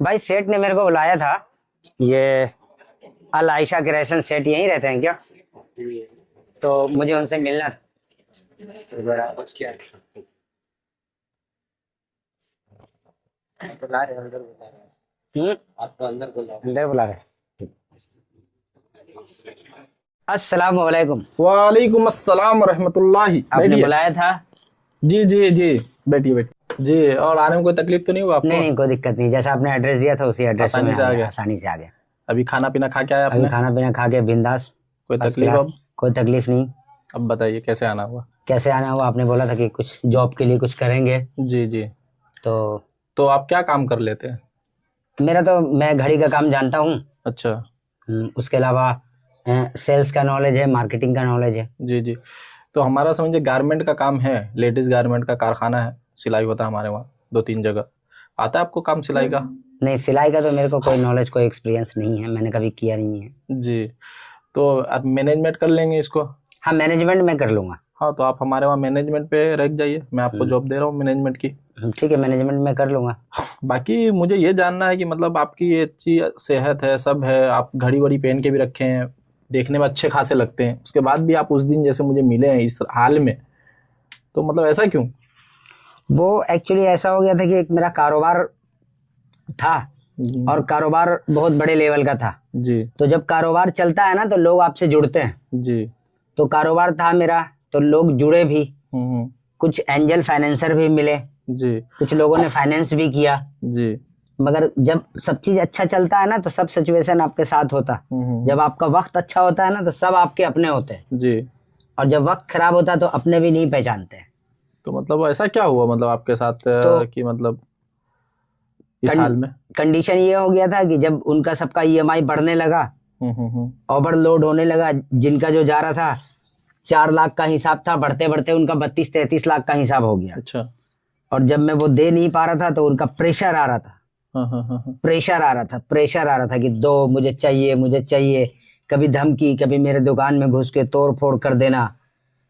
भाई सेठ ने मेरे को बुलाया था। ये अल आयशा के रेशन सेठ यहीं रहते हैं क्या? तो मुझे उनसे मिलना क्या बुला रहे अंदर बुला रहे आपको अंदर बुला रहे। अस्सलाम वालेकुम। वालेकुम अस्सलाम रहमतुल्लाहि। आपने बैठिए। बुलाया था? जी जी जी, बैठिए बैठिए जी। और आने में कोई तकलीफ तो नहीं हुआ आपको? नहीं कोई दिक्कत नहीं, जैसा आपने एड्रेस दिया था उसी एड्रेस पे आसानी मैं से आ गया? आसानी से आ गया। अभी खाना पीना खा के आया अभी आपने? खाना पीना खा के बिंदास। कोई फर्स्ट तकलीफ क्लास। अब? कोई तकलीफ नहीं। अब बताइए कैसे आना हुआ? कैसे आना हुआ? आपने बोला था कि कुछ जॉब के लिए कुछ करेंगे। जी जी। तो आप क्या काम कर लेते हैं? मेरा तो मैं घड़ी का काम जानता हूँ। अच्छा। उसके अलावा सेल्स का नॉलेज है, मार्केटिंग का नॉलेज है। जी जी। तो हमारा समझिए गारमेंट का काम है, लेडीज गारमेंट का कारखाना है, सिलाई होता है हमारे वहाँ 2-3 जगह। आता है आपको काम सिलाई का? नहीं, सिलाई का तो मेरे को कोई नॉलेज कोई एक्सपीरियंस नहीं है, मैंने कभी किया नहीं है। जी। तो आप मैनेजमेंट कर लेंगे इसको? हाँ, मैनेजमेंट में कर लूंगा। हाँ, तो आप हमारे वहाँ मैनेजमेंट पे रह जाइए, मैं आपको जॉब दे रहा हूँ मैनेजमेंट की। ठीक है, मैनेजमेंट में कर लूंगा। बाकी मुझे ये जानना है कि मतलब आपकी ये अच्छी सेहत है, सब है, आप घड़ी वड़ी पहन के भी रखे हैं, देखने में अच्छे खासे लगते हैं, उसके बाद भी आप उस दिन जैसे मुझे मिले हैं इस हाल में, तो मतलब ऐसा क्यों? वो एक्चुअली ऐसा हो गया था कि एक मेरा कारोबार था और कारोबार बहुत बड़े लेवल का था। जी तो जब कारोबार चलता है ना तो लोग आपसे जुड़ते हैं। जी। तो कारोबार था मेरा, तो लोग जुड़े भी। हम्म। कुछ एंजल फाइनेंसर भी मिले। जी कुछ लोगों ने फाइनेंस भी किया। जी। मगर जब सब चीज अच्छा चलता है ना तो सब सिचुएशन आपके साथ होता। जब आपका वक्त अच्छा होता है ना तो सब आपके अपने होते हैं। जी। और जब वक्त खराब होता है तो अपने भी नहीं पहचानते हैं। तो मतलब ऐसा क्या हुआ मतलब आपके साथ तो कि मतलब इस हाल में? कंडीशन ये हो गया था कि जब उनका सबका ईएमआई बढ़ने लगा, ओवरलोड होने लगा, जिनका जो जा रहा था 4 लाख का हिसाब था, बढ़ते बढ़ते उनका 32-33 लाख का हिसाब हो गया। अच्छा। और जब मैं वो दे नहीं पा रहा था तो उनका प्रेशर आ रहा था। हाँ। प्रेशर आ रहा था कि दो, मुझे चाहिए मुझे चाहिए। कभी धमकी, कभी मेरे दुकान में घुस के तोड़ फोड़ कर देना।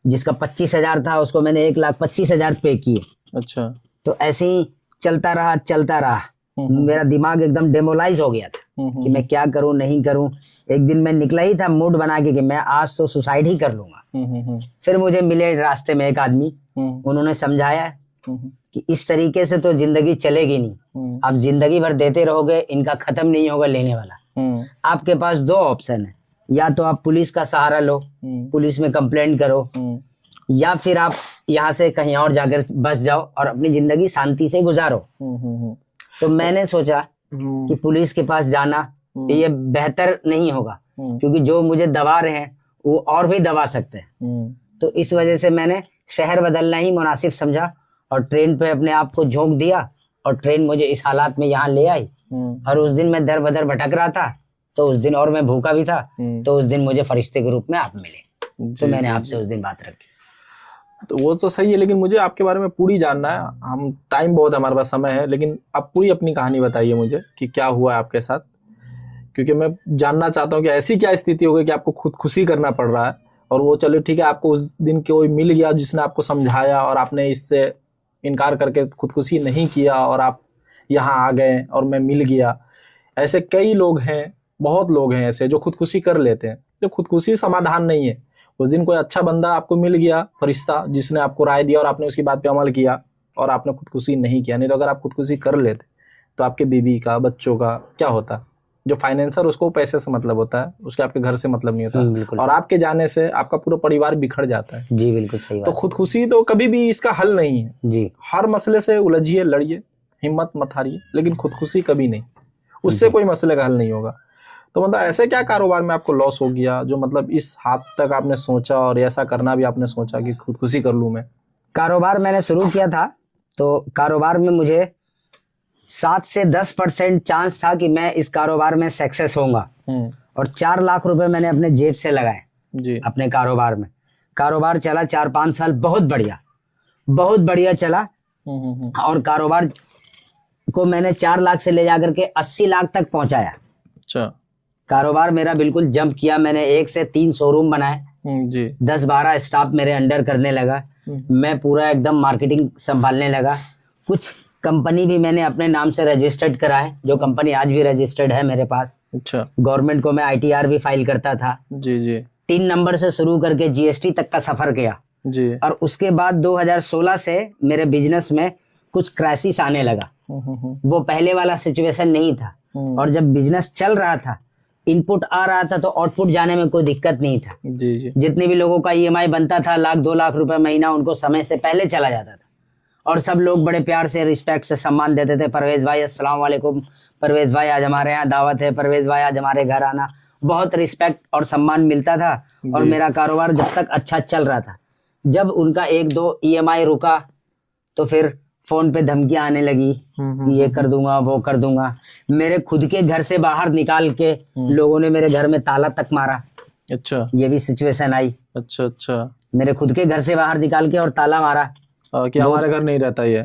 जिसका 25,000 था उसको मैंने 1,25,000 पे किए। अच्छा। तो ऐसे ही चलता रहा। मेरा दिमाग एकदम डेमोलाइज हो गया था कि मैं क्या करूं नहीं करूं। एक दिन मैं निकला ही था मूड बना के कि मैं आज तो सुसाइड ही कर लूंगा। फिर मुझे मिले रास्ते में एक आदमी, उन्होंने समझाया कि इस तरीके से तो जिंदगी चलेगी नहीं। आप जिंदगी भर देते रहोगे, इनका खत्म नहीं होगा लेने वाला। आपके पास 2 ऑप्शन है, या तो आप पुलिस का सहारा लो, पुलिस में कंप्लेंट करो, या फिर आप यहाँ से कहीं और जाकर बस जाओ और अपनी जिंदगी शांति से गुजारो। तो मैंने सोचा कि पुलिस के पास जाना ये बेहतर नहीं होगा, क्योंकि जो मुझे दबा रहे हैं वो और भी दबा सकते हैं। तो इस वजह से मैंने शहर बदलना ही मुनासिब समझा और ट्रेन पे अपने आप को झोंक दिया और ट्रेन मुझे इस हालात में यहाँ ले आई। और उस दिन मैं दर बदर भटक रहा था, तो उस दिन और मैं भूखा भी था, तो उस दिन मुझे फरिश्ते के रूप में आप मिले, तो मैंने आपसे उस दिन बात रखी। तो वो तो सही है, लेकिन मुझे आपके बारे में पूरी जानना है। हम टाइम बहुत है, हमारे पास समय है, लेकिन आप पूरी अपनी कहानी बताइए मुझे कि क्या हुआ है आपके साथ, क्योंकि मैं जानना चाहता हूँ कि ऐसी क्या स्थिति हो गई कि आपको खुदकुशी करना पड़ रहा है। और वो चलो ठीक है, आपको उस दिन कोई मिल गया जिसने आपको समझाया और आपने इससे इनकार करके खुदकुशी नहीं किया और आप यहाँ आ गए और मैं मिल गया। ऐसे कई लोग हैं, बहुत लोग हैं ऐसे जो खुदकुशी कर लेते हैं, तो खुदकुशी समाधान नहीं है। उस दिन कोई अच्छा बंदा आपको मिल गया, फरिश्ता, जिसने आपको राय दिया और आपने उसकी बात पे अमल किया और आपने खुदकुशी नहीं किया। नहीं तो अगर आप खुदकुशी कर लेते तो आपके बीवी का, बच्चों का क्या होता? जो फाइनेंसर, उसको पैसे से मतलब होता है, उसके आपके घर से मतलब नहीं होता। और आपके जाने से आपका पूरा परिवार बिखर जाता है। जी बिल्कुल सही बात। तो खुदकुशी तो कभी भी इसका हल नहीं है जी। हर मसले से उलझिए, लड़िए, हिम्मत मत हारिए, लेकिन खुदकुशी कभी नहीं, उससे कोई मसले का हल नहीं होगा। तो मतलब ऐसे क्या कारोबार में आपको लॉस हो गया जो मतलब इस हाथ तक आपने सोचा और ऐसा करना भी आपने सोचा कि खुदकुशी कर लूं मैं? कारोबार मैंने शुरू किया था, तो कारोबार में मुझे 7 से 10% चांस था कि मैं इस कारोबार में सक्सेस होऊंगा। और 4 लाख रुपए मैंने अपने जेब से लगाए जी अपने कारोबार में। कारोबार चला 4-5 साल, बहुत बढ़िया चला। और कारोबार को मैंने 4 लाख से ले जाकर के 80 लाख तक पहुंचाया। अच्छा। कारोबार मेरा बिल्कुल जंप किया। मैंने 1 से 3 शोरूम बनाए जी। 10-12 स्टाफ मेरे अंडर करने लगा। मैं पूरा एकदम मार्केटिंग संभालने लगा। कुछ कंपनी भी मैंने अपने नाम से रजिस्टर्ड कराए, जो कंपनी आज भी रजिस्टर्ड है मेरे पास। अच्छा। गवर्नमेंट को मैं ITR भी फाइल करता था। जी जी 3 नंबर से शुरू करके GST तक का सफर किया। जी। और उसके बाद 2016 से मेरे बिजनेस में कुछ क्राइसिस आने लगा। वो पहले वाला सिचुएशन नहीं था। और जब बिजनेस चल रहा था, इनपुट आ रहा था, तो आउटपुट जाने में कोई दिक्कत नहीं था। जी जी। जितने भी लोगों का EMI बनता था 1-2 लाख रुपए महीना, उनको समय से पहले चला जाता था। और सब लोग बड़े प्यार से, रिस्पेक्ट से सम्मान देते थे। परवेज भाई अस्सलाम वालेकुम, परवेज भाई आज हमारे यहाँ दावत है, परवेज भाई आज हमारे घर आना। बहुत रिस्पेक्ट और सम्मान मिलता था। और मेरा कारोबार जब तक अच्छा चल रहा था। जब उनका 1-2 EMI रुका, तो फिर फोन पे धमकियां आने लगी कि ये कर दूंगा, वो कर दूंगा। मेरे खुद के घर से बाहर निकाल के लोगों ने मेरे घर में ताला तक मारा। अच्छा। ये भी सिचुएशन आई। अच्छा अच्छा। मेरे खुद के घर से बाहर निकाल के और ताला मारा कि हमारे घर नहीं रहता ये,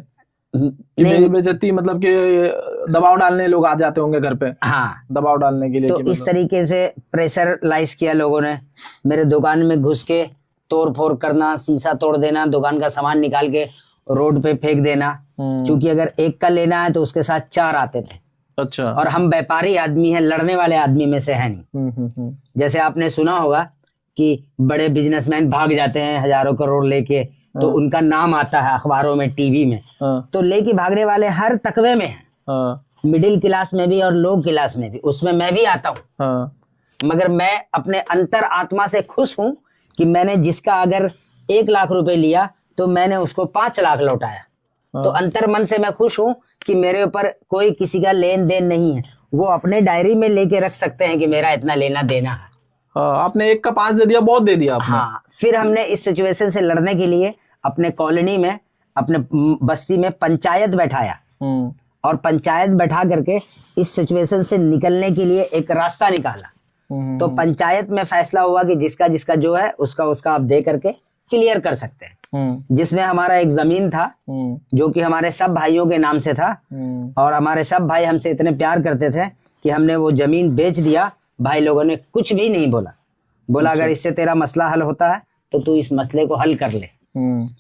कि नहीं। बेइज्जती, मतलब कि दबाव डालने लोग आ जाते होंगे घर पे। हाँ, दबाव डालने के लिए। तो इस तरीके से प्रेशराइज किया लोगों ने। मेरे दुकान में घुस के तोड़ फोड़ करना, शीशा तोड़ देना, दुकान का सामान निकाल के रोड पे फेंक देना। क्योंकि अगर एक का लेना है तो उसके साथ 4 आते थे। अच्छा। और हम व्यापारी आदमी हैं, लड़ने वाले आदमी में से है नहीं। जैसे आपने सुना होगा कि बड़े बिजनेसमैन भाग जाते हैं हजारों करोड़ लेके, तो उनका नाम आता है अखबारों में, टीवी में। तो लेके भागने वाले हर तकवे में हैं, मिडिल क्लास में भी और लो क्लास में भी। उसमें मैं भी आता हूँ। मगर मैं अपने अंतर आत्मा से खुश हूँ कि मैंने जिसका अगर 1 लाख रुपए लिया तो मैंने उसको 5 लाख लौटाया। तो अंतर मन से मैं खुश हूँ कि मेरे ऊपर कोई किसी का लेन देन नहीं है। वो अपने डायरी में लेके रख सकते हैं कि मेरा इतना लेना देना है। आपने 1 का 5 दे दिया, बहुत दे दिया आपने। हाँ, फिर हमने इस सिचुएशन से लड़ने के लिए अपने कॉलोनी में, अपने बस्ती में पंचायत बैठाया। और पंचायत बैठा करके इस सिचुएशन से निकलने के लिए एक रास्ता निकाला। तो पंचायत में फैसला हुआ कि जिसका जिसका जो है उसका उसका आप दे करके क्लियर कर सकते हैं। जिसमें हमारा एक जमीन था जो कि हमारे सब भाइयों के नाम से था। और हमारे सब भाई हमसे इतने प्यार करते थे कि हमने वो जमीन बेच दिया। भाई लोगों ने कुछ भी नहीं बोला। अगर इससे तेरा मसला हल होता है तो तू इस मसले को हल कर ले।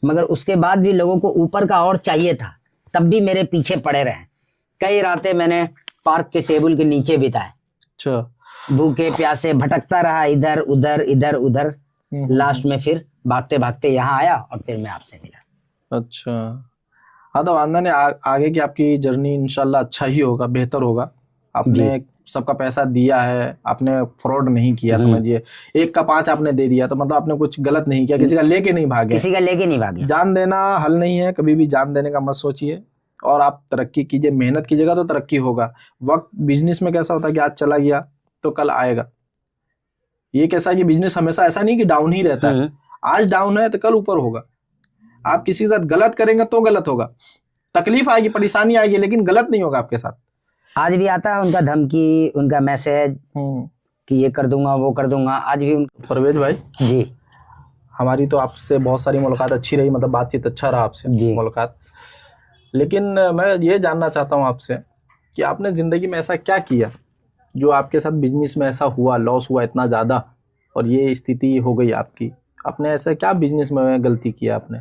मगर उसके बाद भी लोगों को ऊपर का और चाहिए था, तब भी मेरे पीछे पड़े रहे। कई रातें मैंने पार्क के टेबल के नीचे बिताए। अच्छा। भूखे प्यासे भटकता रहा, इधर उधर। लास्ट में फिर भागते भागते यहाँ आया और फिर मैं आपसे मिला। अच्छा। हाँ, तो वांदा ने आगे की आपकी जर्नी इंशाल्लाह अच्छा ही होगा, बेहतर होगा। आपने सबका पैसा दिया है, आपने फ्रॉड नहीं किया, समझिए। 1 का 5 आपने दे दिया, तो मतलब आपने कुछ गलत नहीं किया, किसी का लेके नहीं भागे। जान देना हल नहीं है, कभी भी जान देने का मत सोचिए। और आप तरक्की कीजिए, मेहनत कीजिएगा तो तरक्की होगा। वक्त बिजनेस में कैसा होता है कि आज चला गया तो कल आएगा। ये कैसा है कि बिजनेस हमेशा ऐसा नहीं कि डाउन ही रहता है। आज डाउन है तो कल ऊपर होगा। आप किसी के साथ गलत करेंगे तो गलत होगा, तकलीफ आएगी, परेशानी आएगी, लेकिन गलत नहीं होगा आपके साथ। आज भी आता है उनका धमकी, उनका मैसेज कि ये कर दूंगा, वो कर दूंगा। आज भी परवेज भाई जी, हमारी तो आपसे बहुत सारी मुलाकात अच्छी रही, मतलब बातचीत अच्छा रहा आपसे मुलाकात। लेकिन मैं ये जानना चाहता हूँ आपसे कि आपने जिंदगी में ऐसा क्या किया जो आपके साथ बिजनेस में ऐसा हुआ, लॉस हुआ इतना ज़्यादा और ये स्थिति हो गई आपकी। आपने ऐसा क्या बिजनेस में गलती किया आपने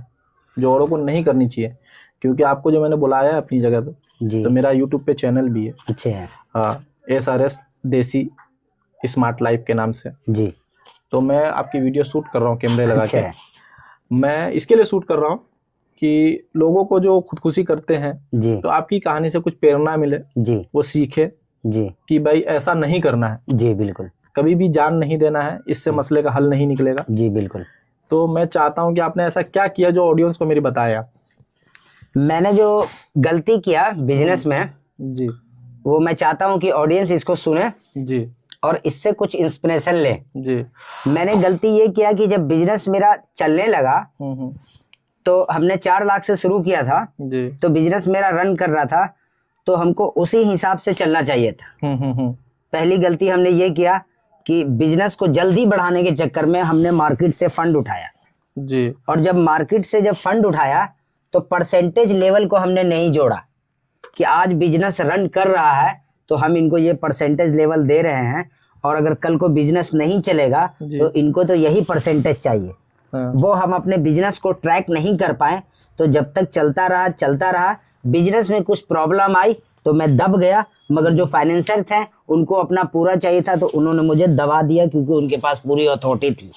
जो औरों को नहीं करनी चाहिए? क्योंकि आपको जो मैंने बुलाया है अपनी जगह पे, तो मेरा यूट्यूब पे चैनल भी है। अच्छा है। हाँ, SRS देसी स्मार्ट लाइफ के नाम से जी। तो मैं आपकी वीडियो शूट कर रहा हूँ कैमरे लगा के। मैं इसके लिए शूट कर रहा हूँ कि लोगों को जो खुदकुशी करते हैं तो आपकी कहानी से कुछ प्रेरणा मिले, वो सीखे कि भाई ऐसा नहीं करना है। जी बिल्कुल। कभी भी जान नहीं देना है, इससे मसले का हल नहीं निकलेगा। जी बिल्कुल। तो मैं चाहता हूं कि आपने ऐसा क्या किया जो ऑडियंस को मेरी बताया। मैंने जो गलती किया बिजनेस में जी, वो मैं चाहता हूं कि ऑडियंस इसको सुने जी और इससे कुछ इंस्पिरेशन ले। जी। मैंने गलती ये किया कि जब बिजनेस मेरा चलने लगा तो हमने 4 लाख से शुरू किया था जी। तो बिजनेस मेरा रन कर रहा था, तो हमको उसी हिसाब से चलना चाहिए था। पहली गलती हमने ये किया कि बिजनेस को जल्दी बढ़ाने के चक्कर में हमने मार्केट से फंड उठाया जी। और जब मार्केट से जब फंड उठाया तो परसेंटेज लेवल को हमने नहीं जोड़ा कि आज बिजनेस रन कर रहा है तो हम इनको ये परसेंटेज लेवल दे रहे हैं, और अगर कल को बिजनेस नहीं चलेगा तो इनको तो यही परसेंटेज चाहिए। वो हम अपने बिजनेस को ट्रैक नहीं कर पाए, तो जब तक चलता रहा बिजनेस में कुछ प्रॉब्लम आई तो मैं दब गया, मगर जो फाइनेंसर थे उनको अपना पूरा चाहिए था तो उन्होंने मुझे दबा दिया, क्योंकि उनके पास पूरी अथॉरिटी थी।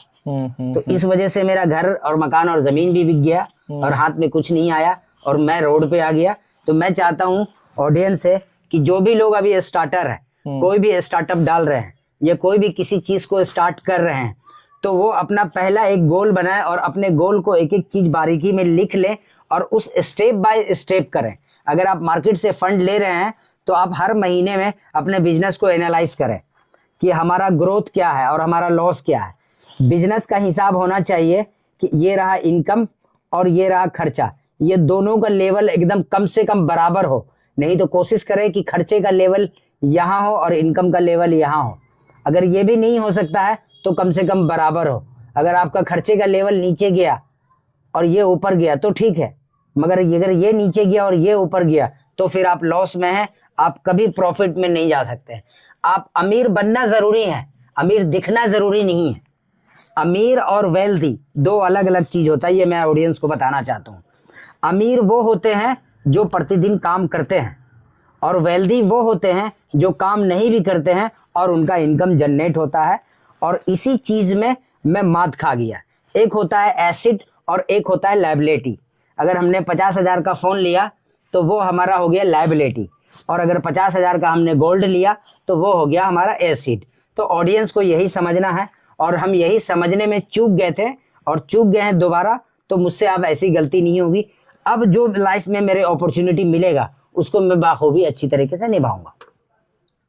तो इस वजह से मेरा घर और मकान और जमीन भी बिक गया और हाथ में कुछ नहीं आया और मैं रोड पे आ गया। तो मैं चाहता हूँ ऑडियंस से कि जो भी लोग अभी स्टार्टर है, कोई भी स्टार्टअप डाल रहे हैं या कोई भी किसी चीज को स्टार्ट कर रहे हैं, तो वो अपना पहला एक गोल बनाए और अपने गोल को एक एक चीज बारीकी में लिख लें और उस स्टेप बाय स्टेप करें। अगर आप मार्केट से फंड ले रहे हैं तो आप हर महीने में अपने बिजनेस को एनालाइज करें कि हमारा ग्रोथ क्या है और हमारा लॉस क्या है। बिजनेस का हिसाब होना चाहिए कि ये रहा इनकम और ये रहा खर्चा, ये दोनों का लेवल एकदम कम से कम बराबर हो। नहीं तो कोशिश करें कि खर्चे का लेवल यहाँ हो और इनकम का लेवल यहाँ हो। अगर ये भी नहीं हो सकता है तो कम से कम बराबर हो। अगर आपका खर्चे का लेवल नीचे गया और ये ऊपर गया तो ठीक है, मगर अगर ये नीचे गया और ये ऊपर गया तो फिर आप लॉस में हैं, आप कभी प्रॉफिट में नहीं जा सकते। आप अमीर बनना जरूरी है, अमीर दिखना जरूरी नहीं है। अमीर और वेल्दी दो अलग अलग चीज होता है, ये मैं ऑडियंस को बताना चाहता हूँ। अमीर वो होते हैं जो प्रतिदिन काम करते हैं और वेल्दी वो होते हैं जो काम नहीं भी करते हैं और उनका इनकम जनरेट होता है। और इसी चीज में मैं मात खा गया। एक होता है एसिड और एक होता है लायबिलिटी। अगर हमने 50,000 का फोन लिया तो वो हमारा हो गया लायबिलिटी, और अगर 50,000 का हमने गोल्ड लिया तो वो हो गया हमारा एसिड। तो ऑडियंस को यही समझना है और हम यही समझने में चूक गए थे और चूक गए हैं दोबारा। तो मुझसे अब ऐसी गलती नहीं होगी। अब जो लाइफ में मेरे अपॉर्चुनिटी मिलेगा उसको मैं बाखूबी अच्छी तरीके से निभाऊंगा।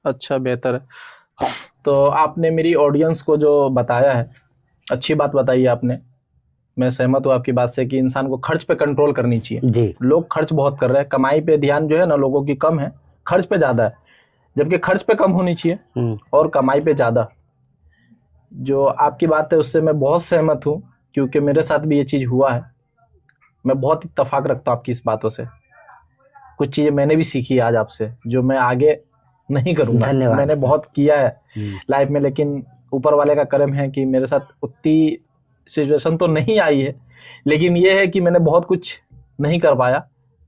अच्छा, बेहतर है। तो आपने मेरी ऑडियंस को जो बताया है, अच्छी बात बताई है आपने। मैं सहमत हूँ आपकी बात से कि इंसान को खर्च पे कंट्रोल करनी चाहिए जी। लोग खर्च बहुत कर रहे हैं, कमाई पे ध्यान जो है ना लोगों की कम है, खर्च पे ज्यादा है। जबकि खर्च पे कम होनी चाहिए और कमाई पे ज्यादा। जो आपकी बात है उससे मैं बहुत सहमत हूँ, क्योंकि मेरे साथ भी ये चीज हुआ है। मैं बहुत इत्तेफाक रखता हूँ आपकी इस बातों से। कुछ चीजें मैंने भी सीखी आज आपसे जो मैं आगे नहीं करूंगा। धन्यवाद। मैंने बहुत किया है लाइफ में, लेकिन ऊपर वाले का करम है कि मेरे साथ उतनी सिचुएशन तो नहीं आई है, लेकिन ये है कि मैंने बहुत कुछ नहीं कर पाया।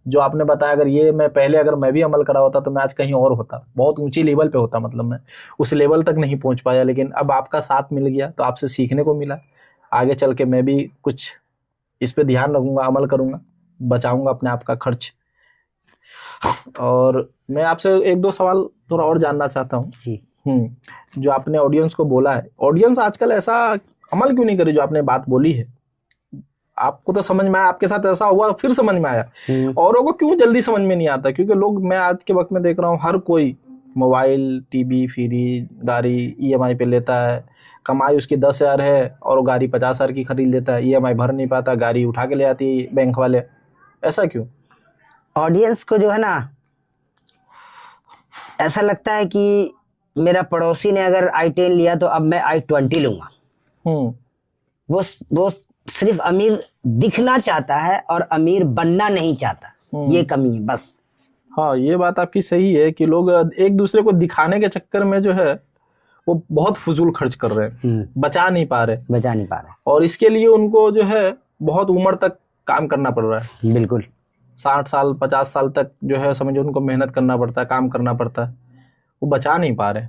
जो आपने बताया, अगर ये मैं पहले अगर मैं भी अमल करा होता तो मैं आज कहीं और होता, बहुत ऊंची लेवल पे होता। मतलब मैं उस लेवल तक नहीं पहुंच पाया, लेकिन अब आपका साथ मिल गया तो आपसे सीखने को मिला। आगे चल के मैं भी कुछ इस पे ध्यान रखूंगा, अमल करूंगा, बचाऊंगा अपने आप का खर्च। और मैं आपसे एक दो सवाल थोड़ा और जानना चाहता हूँ। जो आपने ऑडियंस को बोला है, ऑडियंस आजकल ऐसा अमल क्यों नहीं करे जो आपने बात बोली है? आपको तो समझ में आया, आपके साथ ऐसा हुआ फिर समझ में आया, औरों को क्यों जल्दी समझ में नहीं आता? क्योंकि लोग, मैं आज के वक्त में देख रहा हूँ हर कोई मोबाइल, टीवी, फ्रिज, गाड़ी EMI पे लेता है। कमाई उसकी 10,000 है और वो गाड़ी 50,000 की खरीद लेता है, EMI भर नहीं पाता, गाड़ी उठा के ले आती है बैंक वाले। ऐसा क्यों? ऑडियंस को जो है ना, ऐसा लगता है कि मेरा पड़ोसी ने अगर i10 लिया तो अब मैं i20 लूंगा। वो सिर्फ अमीर दिखना चाहता है और अमीर बनना नहीं चाहता। ये कमी है बस। हाँ, ये बात आपकी सही है कि लोग एक दूसरे को दिखाने के चक्कर में जो है वो बहुत फजूल खर्च कर रहे हैं, बचा नहीं पा रहे। और इसके लिए उनको जो है बहुत उम्र तक काम करना पड़ रहा है। बिल्कुल 60 साल 50 साल तक जो है समझो उनको मेहनत करना पड़ता है, काम करना पड़ता है, वो बचा नहीं पा रहे।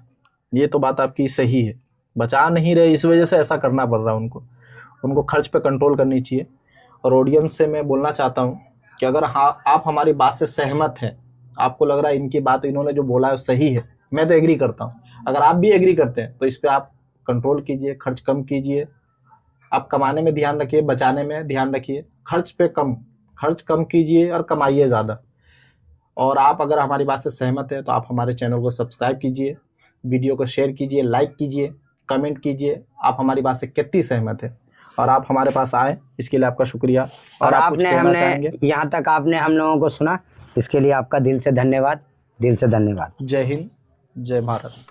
ये तो बात आपकी सही है, बचा नहीं रहे, इस वजह से ऐसा करना पड़ रहा है उनको खर्च पे कंट्रोल करनी चाहिए। और ऑडियंस से मैं बोलना चाहता हूँ कि अगर आप हमारी बात से सहमत हैं, आपको लग रहा है इनकी बात, इन्होंने जो बोला है सही है, मैं तो एग्री करता हूँ। अगर आप भी एग्री करते हैं तो इस पे आप कंट्रोल कीजिए, खर्च कम कीजिए। आप कमाने में ध्यान रखिए, बचाने में ध्यान रखिए, खर्च कम कीजिए और कमाइए ज़्यादा। और आप अगर हमारी बात से सहमत है तो आप हमारे चैनल को सब्सक्राइब कीजिए, वीडियो को शेयर कीजिए, लाइक कीजिए, कमेंट कीजिए आप हमारी बात से कितनी सहमत है, और आप हमारे पास आए इसके लिए आपका शुक्रिया। और आपने यहाँ तक आपने हम लोगों को सुना, इसके लिए आपका दिल से धन्यवाद। जय हिंद, जय भारत।